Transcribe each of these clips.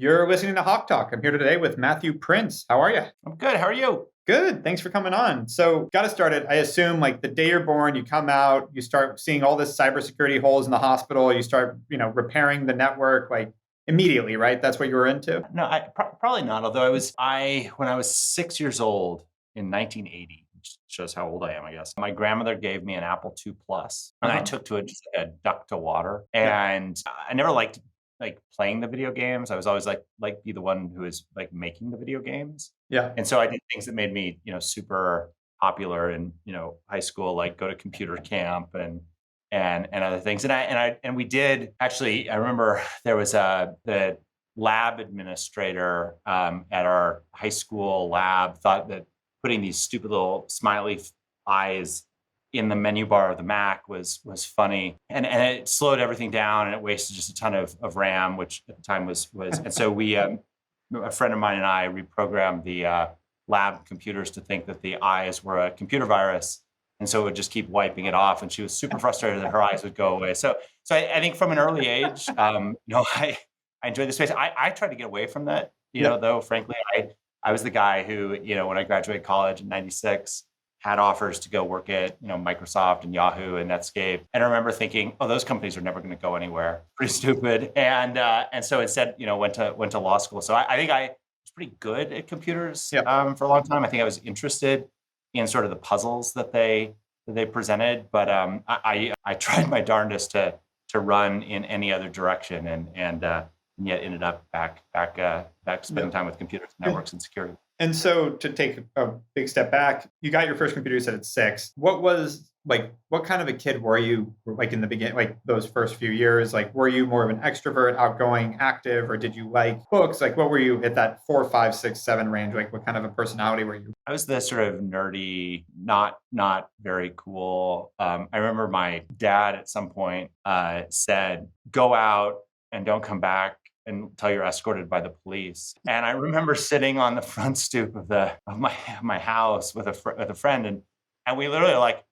You're listening to HawkeTalk. I'm here today with Matthew Prince. How are you? I'm good. How are you? Good. Thanks for coming on. So, got to start it. I assume like the day you're born, you come out, you start seeing all this cybersecurity holes in the hospital. You start, repairing the network like immediately, right? That's what you were into. No, probably not. Although when I was 6 years old in 1980, which shows how old I am, I guess. My grandmother gave me an Apple II Plus, and I Uh-huh. took to it just like a duck to water. Yeah. And I never liked like playing the video games. I was always like be the one who is like making the video games. Yeah. And so I did things that made me, super popular in, high school, like go to computer camp and other things. And we did actually. I remember there was the lab administrator at our high school lab thought that putting these stupid little smiley eyes in the menu bar of the Mac was funny, and it slowed everything down and it wasted just a ton of RAM, which at the time was. And so we a friend of mine and I reprogrammed the lab computers to think that the eyes were a computer virus. And so it would just keep wiping it off. And she was super frustrated that her eyes would go away. So I think from an early age, I enjoyed the space. I tried to get away from that, Yeah. though, frankly, I was the guy who, when I graduated college in 96, had offers to go work at, Microsoft and Yahoo and Netscape. And I remember thinking, oh, those companies are never going to go anywhere. Pretty stupid. And so instead, went to law school. So I think I was pretty good at computers Yeah. for a long time. I think I was interested in sort of the puzzles that they presented, but I tried my darndest to run in any other direction, and yet ended up back spending time with computers, networks, and security. And so to take a big step back, you got your first computer, you said at 6. What kind of a kid were you like in the beginning, like those first few years? Like, were you more of an extrovert, outgoing, active, or did you like books? Like, what were you at that 4, 5, 6, 7 range? Like, what kind of a personality were you? I was the sort of nerdy, not very cool. I remember my dad at some point said, "Go out and don't come back until you're escorted by the police." And I remember sitting on the front stoop of my house with a friend, and we literally like,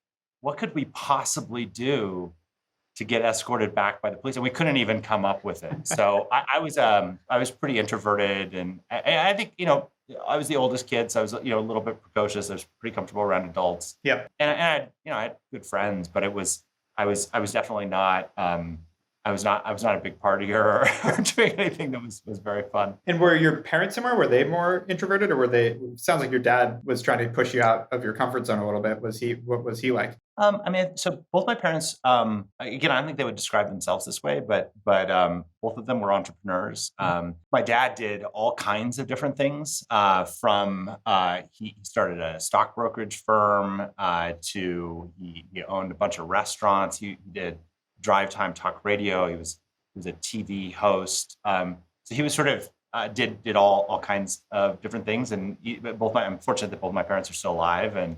what could we possibly do to get escorted back by the police? And we couldn't even come up with it. So I was pretty introverted, and I think I was the oldest kid, so I was a little bit precocious. I was pretty comfortable around adults, Yeah. and I had good friends, but I was definitely not. I was not a big partier or doing anything that was very fun. And were your parents similar? Were they more introverted, or were they? Sounds like your dad was trying to push you out of your comfort zone a little bit. What was he like? I mean, so both my parents, again, I don't think they would describe themselves this way, but both of them were entrepreneurs. My dad did all kinds of different things. He started a stock brokerage firm to he owned a bunch of restaurants. He did drive time talk radio. He was a TV host. So he was sort of did all kinds of different things. And I'm fortunate that both my parents are still alive. And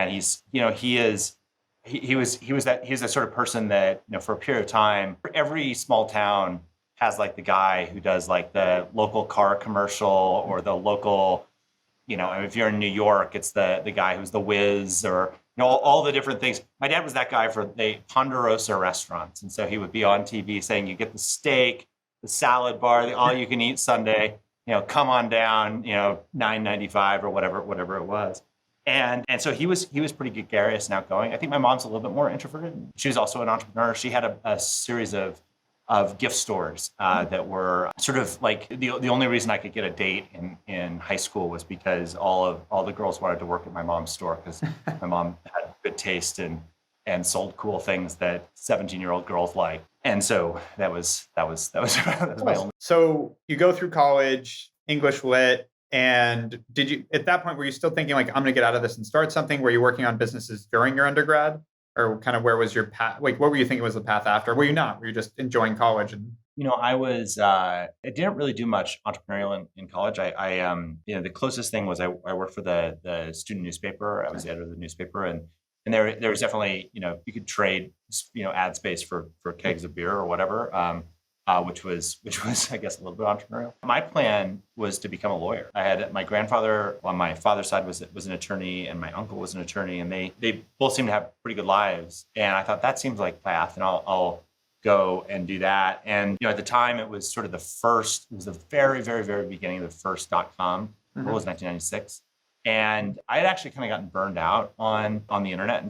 he's he was that sort of person that for a period of time, every small town has like the guy who does like the local car commercial, or the local, and if you're in New York, it's the guy who's the whiz, or all the different things. My dad was that guy for the Ponderosa restaurants. And so he would be on TV saying, you get the steak, the salad bar, the all-you-can-eat sundae, come on down, $9.95 or whatever it was. And so he was pretty gregarious and outgoing. I think my mom's a little bit more introverted. She was also an entrepreneur. She had a series of gift stores that were sort of like the only reason I could get a date in high school was because all the girls wanted to work at my mom's store, because my mom had good taste and sold cool things that 17-year-old girls like. And so that was my only. So you go through college, English lit, and did you at that point were you still thinking like, I'm going to get out of this and start something? Were you working on businesses during your undergrad? Or kind of where was your path? Like, what were you thinking was the path after? Were you not? Were you just enjoying college? And I didn't really do much entrepreneurial in college. The closest thing was I worked for the student newspaper. I was the editor of the newspaper, and there was definitely, you could trade, ad space for kegs of beer or whatever. Which was, I guess, a little bit entrepreneurial. My plan was to become a lawyer. I had my grandfather on my father's side was an attorney, and my uncle was an attorney, and they both seemed to have pretty good lives. And I thought that seems like path, and I'll go and do that. And at the time, it was sort of it was the very, very, very beginning of the first .com. It was 1996. And I had actually kind of gotten burned out on the internet in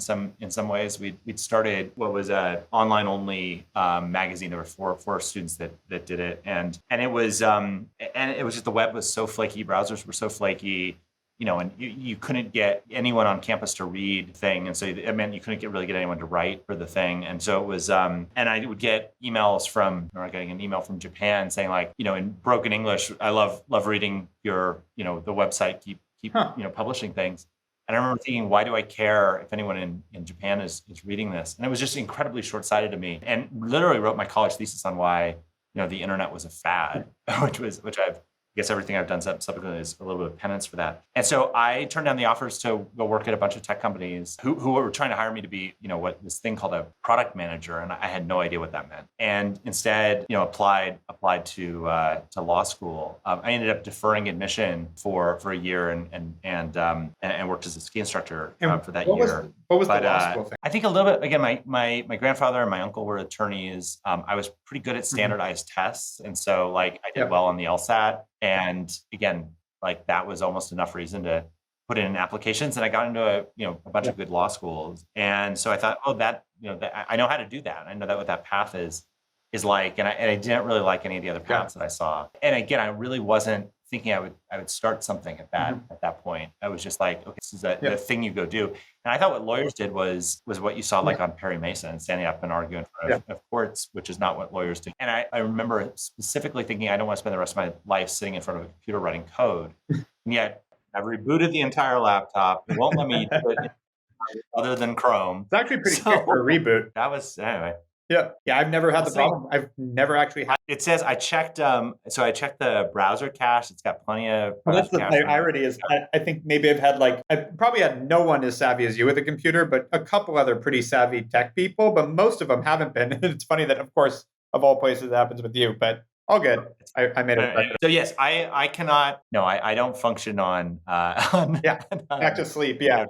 some ways. We'd started what was an online only magazine. There were four students that did it, and it was just the web was so flaky, browsers were so flaky, and you couldn't get anyone on campus to read the thing, and so it meant you couldn't really get anyone to write for the thing. And so it was, and I would get emails getting an email from Japan saying like, in broken English, I love reading your, the website, keep publishing things. And I remember thinking, why do I care if anyone in Japan is reading this? And it was just incredibly short-sighted to me. And literally wrote my college thesis on why, the internet was a fad, which I guess everything I've done subsequently is a little bit of penance for that. And so I turned down the offers to go work at a bunch of tech companies who were trying to hire me to be, what this thing called a product manager, and I had no idea what that meant. And instead, applied to law school. I ended up deferring admission for a year and worked as a ski instructor for that year. What was the law school thing? I think a little bit. Again, my grandfather and my uncle were attorneys. I was pretty good at standardized tests, and so I did well on the LSAT. And again, that was almost enough reason to put in applications. And I got into a bunch of good law schools. And so I thought, that I know how to do that. I know what that path is like. And I didn't really like any of the other paths that I saw. And again, I really wasn't thinking I would start something at that point. I was just like, okay, this is the thing you go do. And I thought what lawyers did was what you saw on Perry Mason, standing up and arguing in front of courts, which is not what lawyers do. And I remember specifically thinking, I don't want to spend the rest of my life sitting in front of a computer writing code. And yet I've rebooted the entire laptop. It won't let me do it other than Chrome. It's actually pretty quick for a reboot. That was, anyway. Yeah. I've never had the problem. I've never actually had. It says I checked. So I checked the browser cache. It's got plenty of. Well, that's the irony is I think maybe I probably had no one as savvy as you with a computer, but a couple other pretty savvy tech people, but most of them haven't been. And it's funny that, of course, of all places, it happens with you, but all good. I made it. So yes, I cannot. No, I don't function on. Back to sleep. Yeah.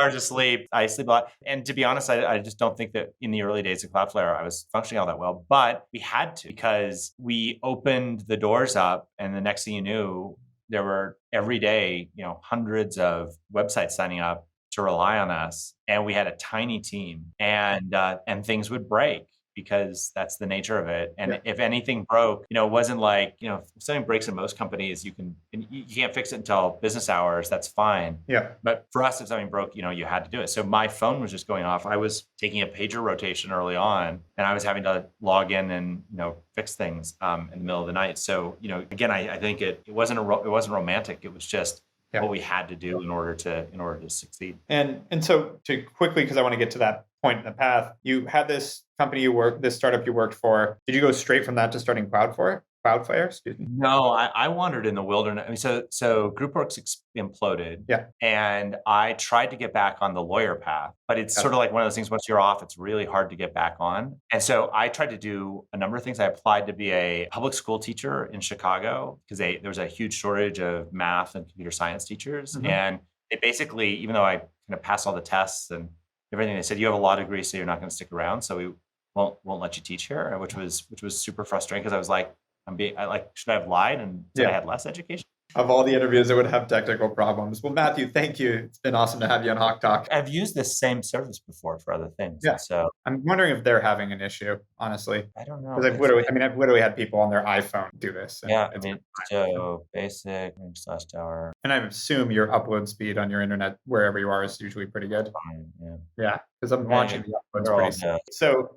Hours of sleep. I sleep a lot. And to be honest, I just don't think that in the early days of Cloudflare, I was functioning all that well. But we had to, because we opened the doors up, and the next thing you knew, there were every day, hundreds of websites signing up to rely on us. And we had a tiny team, and things would break, because that's the nature of it. And if anything broke, it wasn't like, if something breaks in most companies, you can't fix it until business hours. That's fine. Yeah. But for us, if something broke, you had to do it. So my phone was just going off. I was taking a pager rotation early on, and I was having to log in and, fix things in the middle of the night. So, again, I think it wasn't romantic. It was just what we had to do in order to succeed. And so to quickly, because I want to get to that point in the path, you had this company this startup you worked for. Did you go straight from that to starting Cloudflare? Excuse me. No, I wandered in the wilderness. I mean, so GroupWorks imploded. Yeah. And I tried to get back on the lawyer path, but it's sort of like one of those things, once you're off, it's really hard to get back on. And so I tried to do a number of things. I applied to be a public school teacher in Chicago, because there was a huge shortage of math and computer science teachers. Mm-hmm. And they basically, even though I kind of passed all the tests and everything, they said, you have a law degree, so you're not going to stick around. So we won't let you teach here, which was super frustrating, because I was like, should I have lied and said I had less education? Of all the interviews that would have technical problems. Well, Matthew, thank you. It's been awesome to have you on HawkeTalk. I've used this same service before for other things. Yeah. So I'm wondering if they're having an issue, honestly. I don't know. Because I've literally had people on their iPhone do this. So basic /tower. And I assume your upload speed on your internet, wherever you are, is usually pretty good. Yeah. Because I'm watching the uploads pretty slow. So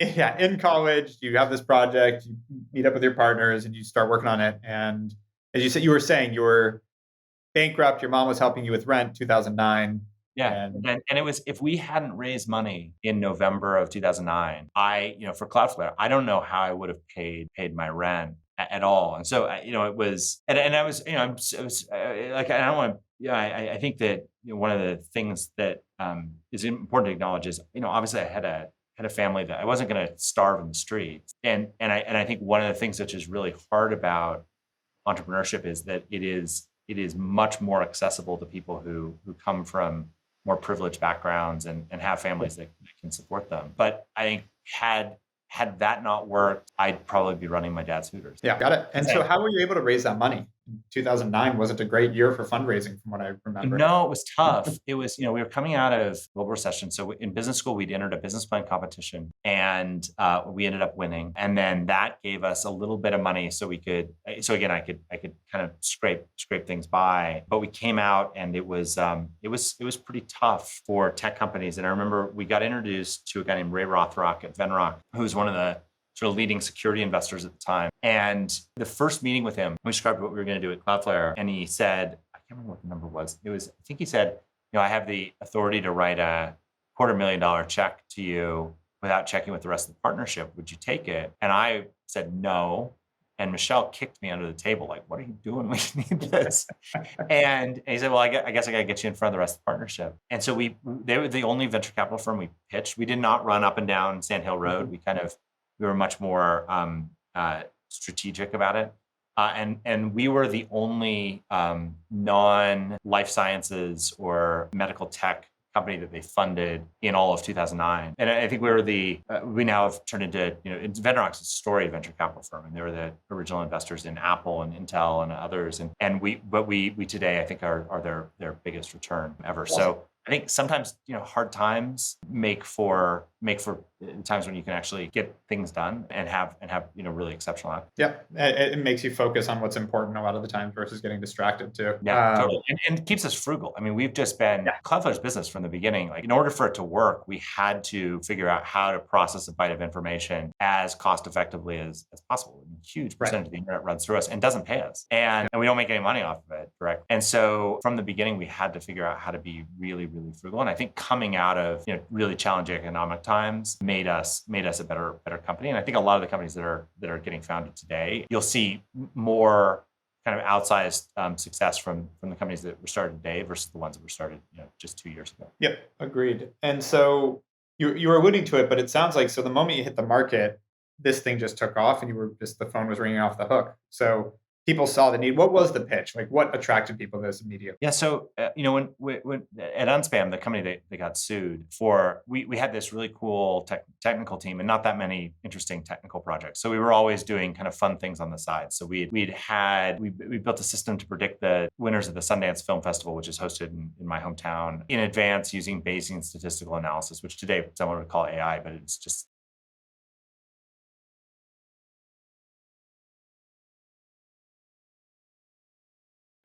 in college, you have this project, you meet up with your partners, and you start working on it. And as you said, you were bankrupt. Your mom was helping you with rent, 2009. Yeah, and it was, if we hadn't raised money in November of 2009, for Cloudflare, I don't know how I would have paid my rent at all. And so, it was, and I was, I don't want to, I think that one of the things that is important to acknowledge is, obviously I had a family that I wasn't going to starve in the streets. And I think one of the things that's just really hard about entrepreneurship is that it is much more accessible to people who come from more privileged backgrounds and have families that can support them. But I think had had that not worked, I'd probably be running my dad's Hooters. Yeah, got it. And so how were you able to raise that money? 2009 wasn't a great year for fundraising from what I remember. No, it was tough. It was, we were coming out of global recession. So in business school, we'd entered a business plan competition and we ended up winning. And then that gave us a little bit of money so we could, so again, I could kind of scrape things by, but we came out and it was pretty tough for tech companies. And I remember we got introduced to a guy named Ray Rothrock at Venrock, who's one of the sort of leading security investors at the time. And the first meeting with him, we described what we were going to do at Cloudflare. And he said, I can't remember what the number was. I think he said, I have the authority to write a $250,000 check to you without checking with the rest of the partnership. Would you take it? And I said, no. And Michelle kicked me under the table, like, what are you doing? We need this. And he said, well, I guess I got to get you in front of the rest of the partnership. And so they were the only venture capital firm we pitched. We did not run up and down Sand Hill Road. We were much more strategic about it. And we were the only non-life sciences or medical tech company that they funded in all of 2009. And I think we now have turned into, Venrock's a storied venture capital firm, and they were the original investors in Apple and Intel and others. And we today, I think, are their biggest return ever. Awesome. So I think sometimes, hard times make for times when you can actually get things done and have really exceptional outcomes. Yeah, it makes you focus on what's important a lot of the times versus getting distracted too. Yeah, totally. And it keeps us frugal. I mean, we've just been Cloudflare's business from the beginning. Like, in order for it to work, we had to figure out how to process a byte of information as cost effectively as possible. A huge percentage of the internet runs through us and doesn't pay us, and we don't make any money off of it, correct? And so from the beginning, we had to figure out how to be really, really frugal. And I think coming out of really challenging economic times made us a better company. And I think a lot of the companies that are getting founded today, you'll see more kind of outsized success from the companies that were started today versus the ones that were started just 2 years ago. Yep, agreed. And so you were alluding to it, but it sounds like, so the moment you hit the market, this thing just took off and the phone was ringing off the hook. So people saw the need. What was the pitch? Like, what attracted people to this immediately? Yeah. So, when at Unspam, the company that got sued for, we had this really cool technical team and not that many interesting technical projects. So we were always doing kind of fun things on the side. So we built a system to predict the winners of the Sundance Film Festival, which is hosted in my hometown, in advance using Bayesian statistical analysis, which today someone would call AI, but it's just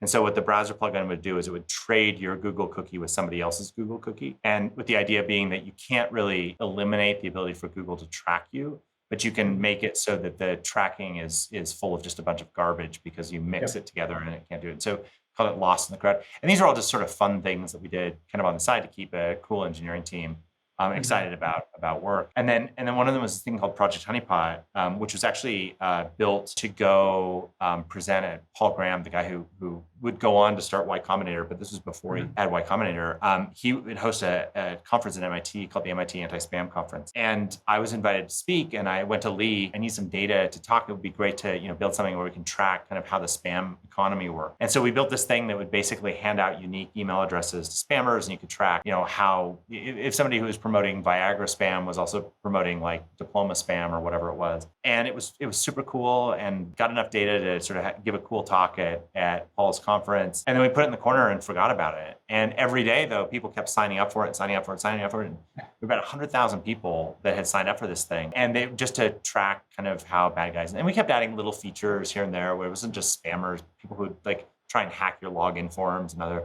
And so what the browser plugin would do is it would trade your Google cookie with somebody else's Google cookie. And with the idea being that you can't really eliminate the ability for Google to track you, but you can make it so that the tracking is full of just a bunch of garbage because you mix it together and it can't do it. So call it lost in the crowd. And these are all just sort of fun things that we did kind of on the side to keep a cool engineering team excited about work. And then one of them was a thing called Project Honeypot, which was actually built to go present at Paul Graham, the guy who would go on to start Y Combinator, but this was before he had Y Combinator. He would host a conference at MIT called the MIT Anti-Spam Conference. And I was invited to speak, and I went to Lee. I need some data to talk. It would be great to build something where we can track kind of how the spam economy works. And so we built this thing that would basically hand out unique email addresses to spammers, and you could track, how if somebody who was promoting Viagra spam was also promoting like diploma spam or whatever it was. And it was super cool and got enough data to sort of give a cool talk at Paul's conference. And then we put it in the corner and forgot about it. And every day though, people kept signing up for it. And there were about 100,000 people that had signed up for this thing. And they just to track kind of how bad guys, and we kept adding little features here and there where it wasn't just spammers, people who would like try and hack your login forms and other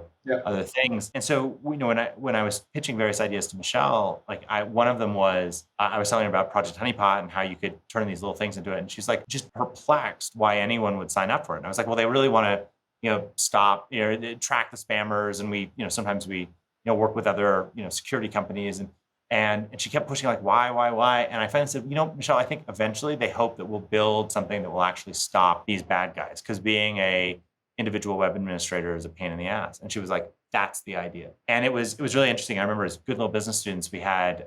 things. And so, when I was pitching various ideas to Michelle, one of them was, I was telling her about Project Honeypot and how you could turn these little things into it. And she's like, just perplexed why anyone would sign up for it. And I was like, well, they really want to, stop, track the spammers. And we, sometimes we, work with other, security companies and she kept pushing like, why? And I finally said, Michelle, I think eventually they hope that we'll build something that will actually stop these bad guys. Because being a individual web administrator is a pain in the ass. And she was like, that's the idea. And it was really interesting. I remember as good little business students, we had,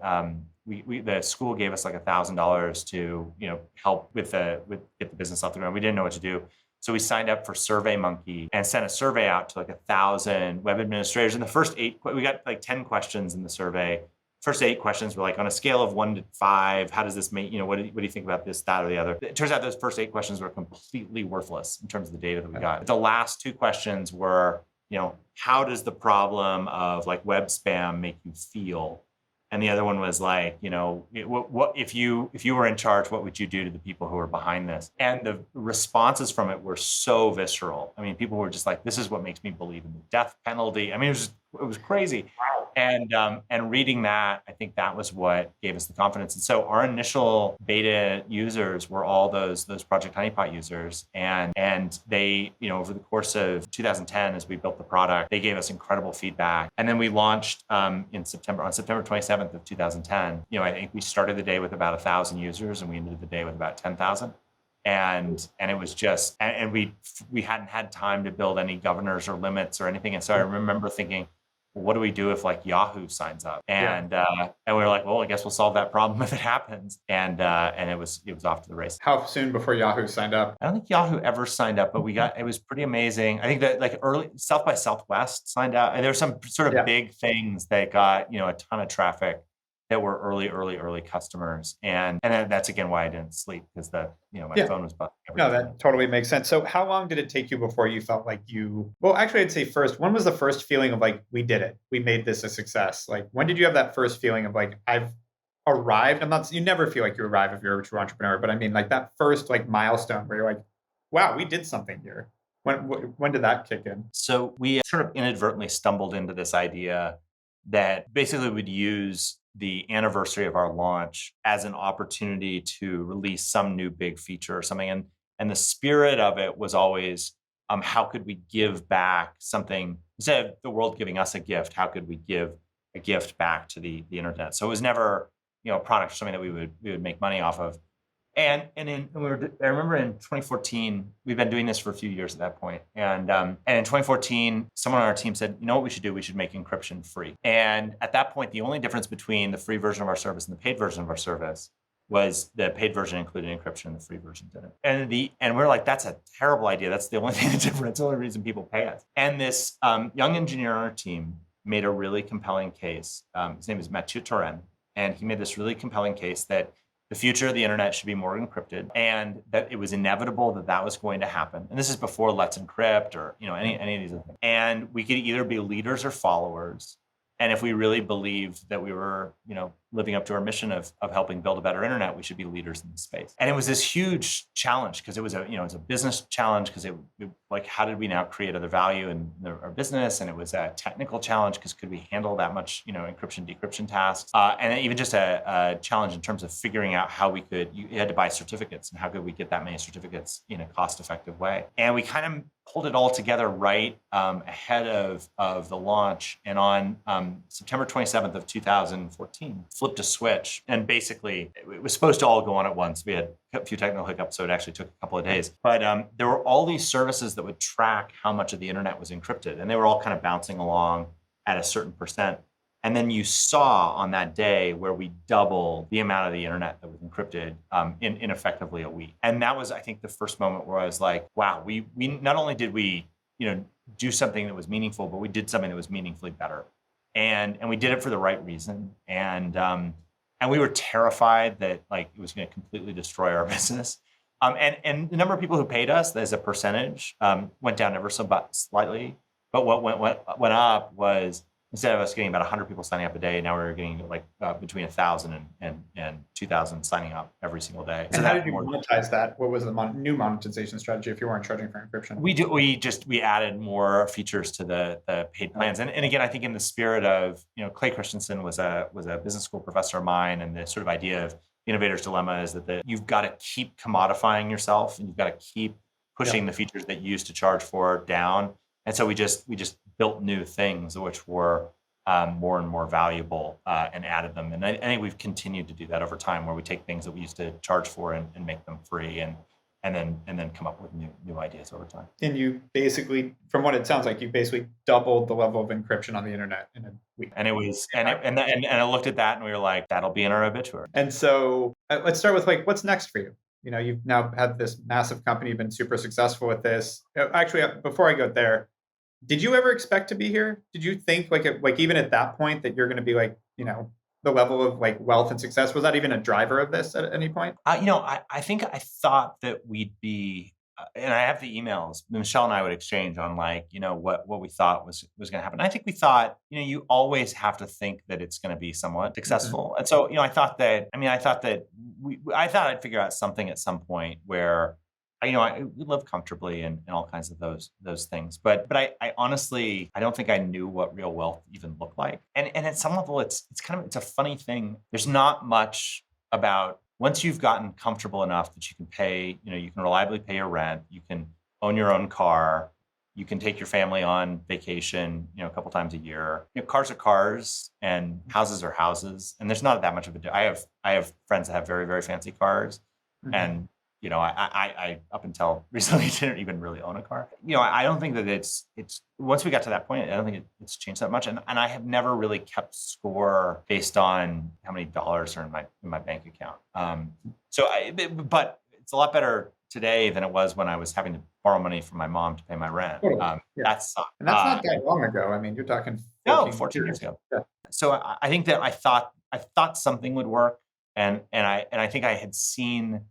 the school gave us like $1,000 to, help get the business off the ground. We didn't know what to do. So we signed up for SurveyMonkey and sent a survey out to like 1,000 web administrators. And the first 8, we got like 10 questions in the survey. first 8 questions were like, on a scale of 1 to 5, how does this make, what do you think about this, that, or the other? It turns out those first 8 questions were completely worthless in terms of the data that we got. The last 2 questions were, how does the problem of like web spam make you feel? And the other one was like, what if you were in charge, what would you do to the people who are behind this? And the responses from it were so visceral. I mean, people were just like, this is what makes me believe in the death penalty. I mean, it was crazy. And reading that, I think that was what gave us the confidence. And so our initial beta users were all those Project Honeypot users, and they, over the course of 2010, as we built the product, they gave us incredible feedback. And then we launched on September 27th of 2010. I think we started the day with about 1,000 users, and we ended the day with about 10,000. And it was just, and we hadn't had time to build any governors or limits or anything. And so I remember thinking, well, what do we do if like Yahoo signs up? And we were like, well, I guess we'll solve that problem if it happens. And it was off to the race. How soon before Yahoo signed up? I don't think Yahoo ever signed up, but it was pretty amazing. I think that like early South by Southwest signed out, and there were some sort of big things that got a ton of traffic that were early customers, and that's again why I didn't sleep, because my phone was busting. No, that totally makes sense. So how long did it take you before you felt like well, actually I'd say first, when was the first feeling of like, we did it, we made this a success? Like, when did you have that first feeling of like, I've arrived? You never feel like you arrive if you're a true entrepreneur, but I mean like that first like milestone where you're like, wow, we did something here. When did that kick in? So we sort of inadvertently stumbled into this idea that basically would use the anniversary of our launch as an opportunity to release some new big feature or something. And the spirit of it was always, how could we give back something? Instead of the world giving us a gift, how could we give a gift back to the internet? So it was never, a product or something that we would make money off of. I remember in 2014, we've been doing this for a few years at that point. And in 2014, someone on our team said, you know what we should do? We should make encryption free. And at that point, the only difference between the free version of our service and the paid version of our service was the paid version included encryption and the free version didn't. And we're like, that's a terrible idea. That's the only thing that's different. It's the only reason people pay us. And this young engineer on our team made a really compelling case. His name is Mathieu Touraine. And he made this really compelling case that the future of the internet should be more encrypted, and that it was inevitable that was going to happen. And this is before Let's Encrypt or any of these other things. And we could either be leaders or followers. And if we really believed that we were, living up to our mission of helping build a better internet, we should be leaders in the space. And it was this huge challenge because it was a business challenge, because it like, how did we now create other value in our business? And it was a technical challenge because could we handle that much, encryption, decryption tasks? And then even just a challenge in terms of figuring out how we could, you had to buy certificates, and how could we get that many certificates in a cost-effective way? And we kind of pulled it all together right ahead of the launch. And on September 27th of 2014, flipped a switch. And basically, it was supposed to all go on at once. We had a few technical hiccups, so it actually took a couple of days. But there were all these services that would track how much of the internet was encrypted. And they were all kind of bouncing along at a certain percent. And then you saw on that day where we doubled the amount of the internet that was encrypted in effectively a week. And that was, I think, the first moment where I was like, wow, we not only did we, do something that was meaningful, but we did something that was meaningfully better. And we did it for the right reason. And we were terrified that like it was going to completely destroy our business. And the number of people who paid us as a percentage went down ever so slightly. But what went up was, instead of us getting about 100 people signing up a day, now we were getting like between 1,000 and 2,000 signing up every single day. And so how did you monetize that? What was the new monetization strategy if you weren't charging for encryption? We added more features to the paid plans. And again, I think in the spirit of, Clay Christensen was a business school professor of mine, and the sort of idea of the innovator's dilemma is that you've got to keep commodifying yourself, and you've got to keep pushing the features that you used to charge for down. And so we just built new things which were more and more valuable and added them. And I think we've continued to do that over time, where we take things that we used to charge for and make them free, and then come up with new ideas over time. And you basically, from what it sounds like, you basically doubled the level of encryption on the internet in a week. And it was, and I looked at that and we were like, that'll be in our obituary. And so let's start with like, what's next for you? You've now had this massive company, been super successful with this. Actually, before I go there, did you ever expect to be here? Did you think like even at that point that you're going to be like, the level of like wealth and success? Was that even a driver of this at any point? I think I thought that we'd be, and I have the emails Michelle and I would exchange on like, what we thought was going to happen. I think we thought, you always have to think that it's going to be somewhat successful. And so, I thought that I thought I'd figure out something at some point where, we live comfortably and all kinds of those things. But I honestly, I don't think I knew what real wealth even looked like. And at some level, it's a funny thing. There's not much about once you've gotten comfortable enough that you can pay, you can reliably pay your rent, you can own your own car, you can take your family on vacation, a couple times a year. Cars are cars and houses are houses. And there's not that much of a, I have friends that have very, very fancy cars. And I up until recently didn't even really own a car. I don't think that it's once we got to that point, I don't think it's changed that much. And I have never really kept score based on how many dollars are in my bank account. But it's a lot better today than it was when I was having to borrow money from my mom to pay my rent. That sucked. And that's not that long ago. I mean, you're talking 14 years ago. Yeah. So I think that I thought something would work, and I think I had seen,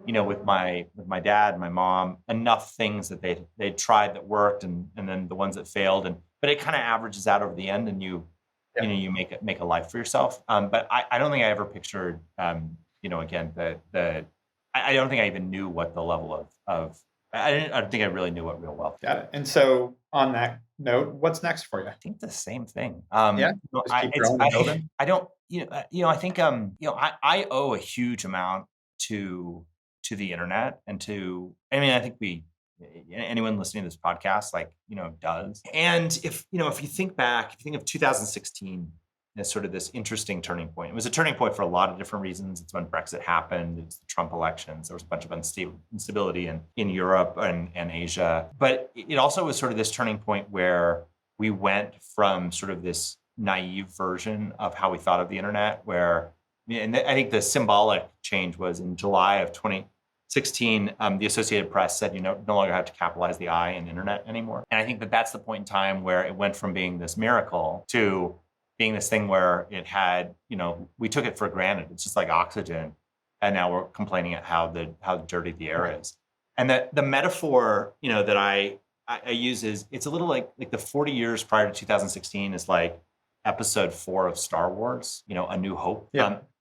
with my dad and my mom, enough things that they tried that worked, and then the ones that failed, but it kind of averages out over the end, and you make a life for yourself. But I don't think I ever pictured, again, I don't think I even knew what the level of I don't think I really knew what real wealth was. Got it. And so on that note, what's next for you? I think the same thing. Just keep growing and building? I don't, I think, I owe a huge amount to the internet and I think anyone listening to this podcast, does. And if you think back, if you think of 2016 as sort of this interesting turning point, it was a turning point for a lot of different reasons. It's when Brexit happened, it's the Trump elections, there was a bunch of instability in Europe and Asia. But it also was sort of this turning point where we went from sort of this naive version of how we thought of the internet, and I think the symbolic change was in July of 2016, the Associated Press said you no longer have to capitalize the I in internet anymore. And I think that that's the point in time where it went from being this miracle to being this thing where it had, we took it for granted. It's just like oxygen. And now we're complaining at how dirty the air is. And the metaphor, that I use is, it's a little like the 40 years prior to 2016 is like episode 4 of Star Wars, A New Hope,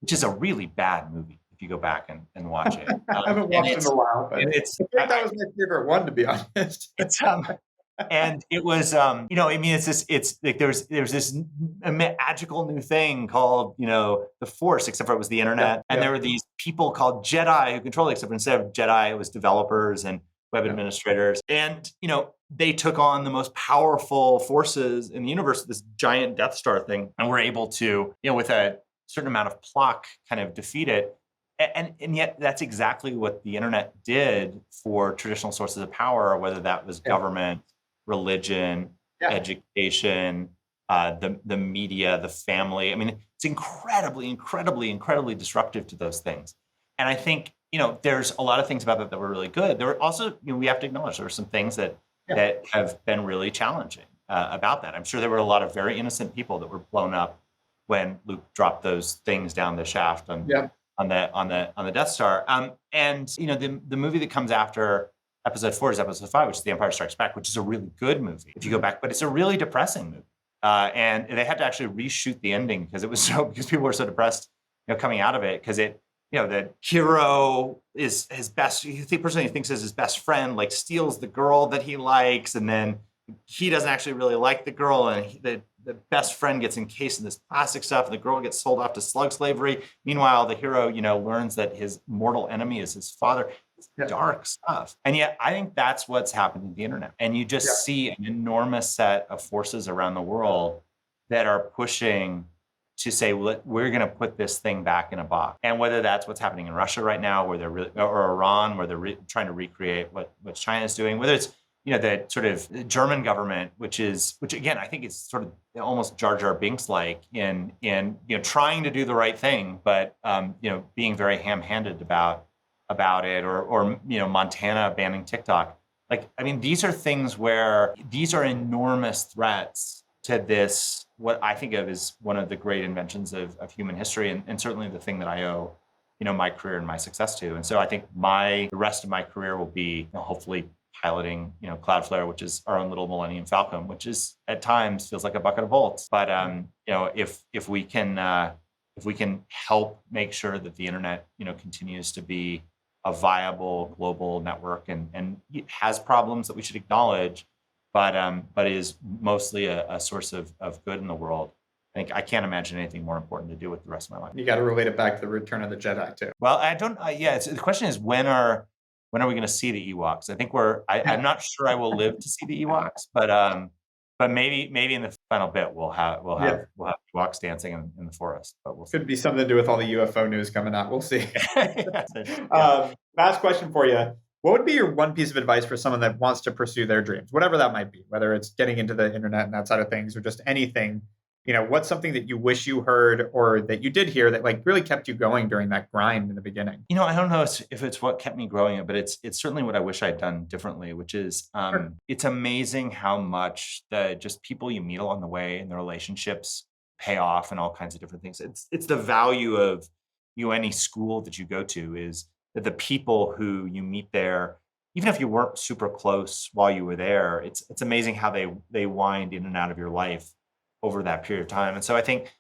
which is a really bad movie if you go back and watch it. I haven't watched it in a while, but I think that was my favorite one, to be honest. It's and it was, it's like there's this magical new thing called, the Force, except for it was the internet. And there were these people called Jedi who controlled it, except for instead of Jedi, it was developers and web administrators. And, they took on the most powerful forces in the universe, this giant Death Star thing, and were able to, with a certain amount of pluck, kind of defeat it. And yet that's exactly what the internet did for traditional sources of power, whether that was government, religion, education, the media, the family. I mean, it's incredibly, incredibly, incredibly disruptive to those things. And I think, there's a lot of things about that that were really good. There were also, we have to acknowledge there were some things that have been really challenging about that. I'm sure there were a lot of very innocent people that were blown up when Luke dropped those things down the shaft on the Death Star. And the movie that comes after Episode 4 is Episode 5, which is The Empire Strikes Back, which is a really good movie if you go back, but it's a really depressing movie. And they had to actually reshoot the ending because people were so depressed, coming out of it, because the hero is his best. The person he thinks is his best friend, steals the girl that he likes, and then he doesn't actually really like the girl, and the best friend gets encased in this plastic stuff, and the girl gets sold off to slug slavery. Meanwhile, the hero, learns that his mortal enemy is his father. It's dark stuff. And yet, I think that's what's happened to the internet. And you just see an enormous set of forces around the world that are pushing to say, well, we're going to put this thing back in a box. And whether that's what's happening in Russia right now, or Iran, where they're trying to recreate what China's doing, whether it's the sort of German government, which again, I think is sort of almost Jar Jar Binks like in trying to do the right thing, but being very ham-handed about it, or Montana banning TikTok. These are things where these are enormous threats to this, what I think of as one of the great inventions of human history, and certainly the thing that I owe, my career and my success to. And so I think the rest of my career will be, hopefully piloting, Cloudflare, which is our own little Millennium Falcon, which is at times feels like a bucket of bolts. But if we can help make sure that the internet, continues to be a viable global network, and it has problems that we should acknowledge, but is mostly a source of good in the world. I can't imagine anything more important to do with the rest of my life. You got to relate it back to the Return of the Jedi too. Well, I don't. The question is when are we going to see the Ewoks? I think I'm not sure I will live to see the Ewoks, but maybe in the final bit we'll have Ewoks dancing in the forest. But we'll see. Could be something to do with all the UFO news coming out. We'll see. Yeah. Last question for you. What would be your one piece of advice for someone that wants to pursue their dreams, whatever that might be, whether it's getting into the internet and that side of things or just anything? What's something that you wish you heard or that you did hear that like really kept you going during that grind in the beginning? I don't know if it's what kept me growing, but it's certainly what I wish I'd done differently, which is Sure. It's amazing how much the just people you meet along the way and the relationships pay off and all kinds of different things. It's the value of any school that you go to is that the people who you meet there, even if you weren't super close while you were there, it's amazing how they wind in and out of your life over that period of time. And so I think,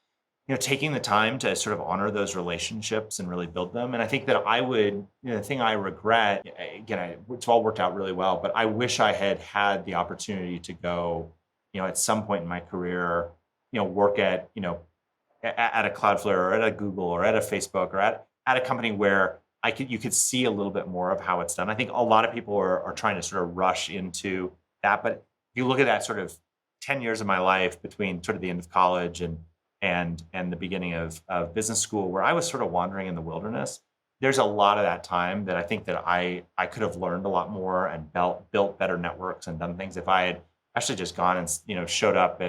taking the time to sort of honor those relationships and really build them. And I think that the thing I regret, again, it's all worked out really well, but I wish I had the opportunity to go, at some point in my career, work at a Cloudflare or at a Google or at a Facebook or at a company where you could see a little bit more of how it's done. I think a lot of people are trying to sort of rush into that, but if you look at that sort of 10 years of my life between sort of the end of college and the beginning of business school, where I was sort of wandering in the wilderness, there's a lot of that time that I think that I could have learned a lot more and built better networks and done things if I had actually just gone and showed up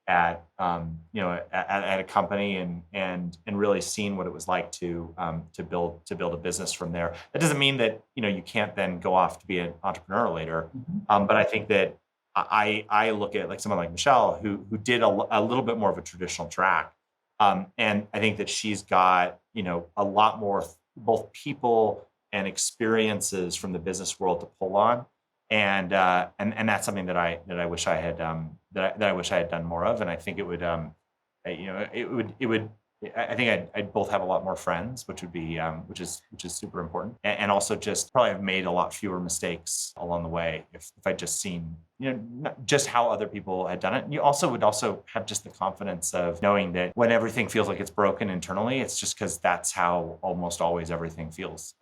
at a company and really seen what it was like to build a business from there. That doesn't mean that you can't then go off to be an entrepreneur later, but I think that I look at like someone like Michelle who did a little bit more of a traditional track, and I think that she's got a lot more both people and experiences from the business world to pull on, and that's something that I wish I had that I wish I had done more of, and I think it would I think I'd both have a lot more friends, which would be which is super important, and also just probably have made a lot fewer mistakes along the way if I'd just seen just how other people had done it. And you would also have just the confidence of knowing that when everything feels like it's broken internally, it's just because that's how almost always everything feels,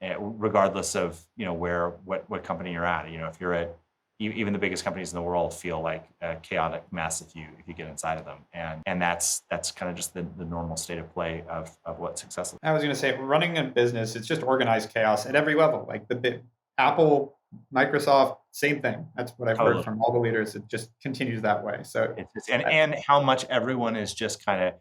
regardless of what company you're at. If you're at even the biggest companies in the world feel like a chaotic mess if you get inside of them, and that's kind of just the normal state of play of what success is. I was going to say, running a business, it's just organized chaos at every level. Like Apple, Microsoft, same thing. That's what I've heard from all the leaders. It just continues that way. So and how much everyone is just kind of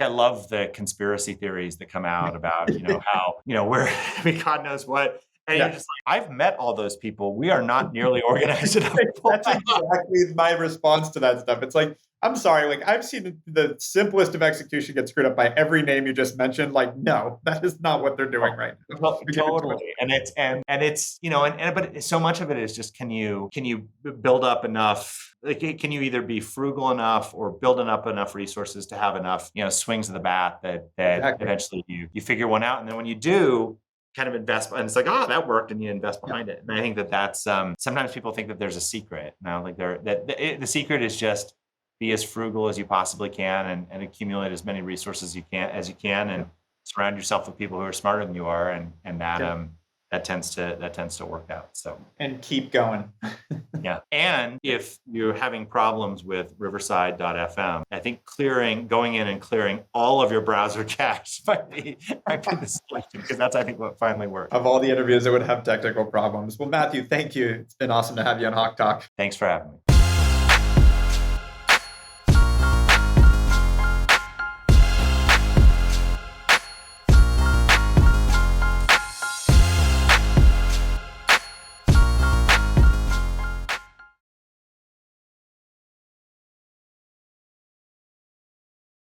I love the conspiracy theories that come out about how we're God knows what. And you're just like, I've met all those people. We are not nearly organized enough. That's exactly my response to that stuff. It's like, I'm sorry, like I've seen the simplest of execution get screwed up by every name you just mentioned. Like, no, that is not what they're doing right now. Well, totally. And it's but so much of it is just can you build up enough? Like, can you either be frugal enough or build up enough resources to have enough swings of the bat that Exactly. Eventually you figure one out, and then when you do, kind of invest, and it's like, that worked, and you invest behind it. And I think that's sometimes people think that there's a secret. And I don't think the secret is just be as frugal as you possibly can and accumulate as many resources as you can, and surround yourself with people who are smarter than you are, and that tends to work out. So and keep going. Yeah. And if you're having problems with Riverside.fm, I think going in and clearing all of your browser cache might be the solution, because that's, I think, what finally works. Of all the interviews that would have technical problems. Well, Matthew, thank you. It's been awesome to have you on HawkeTalk. Thanks for having me.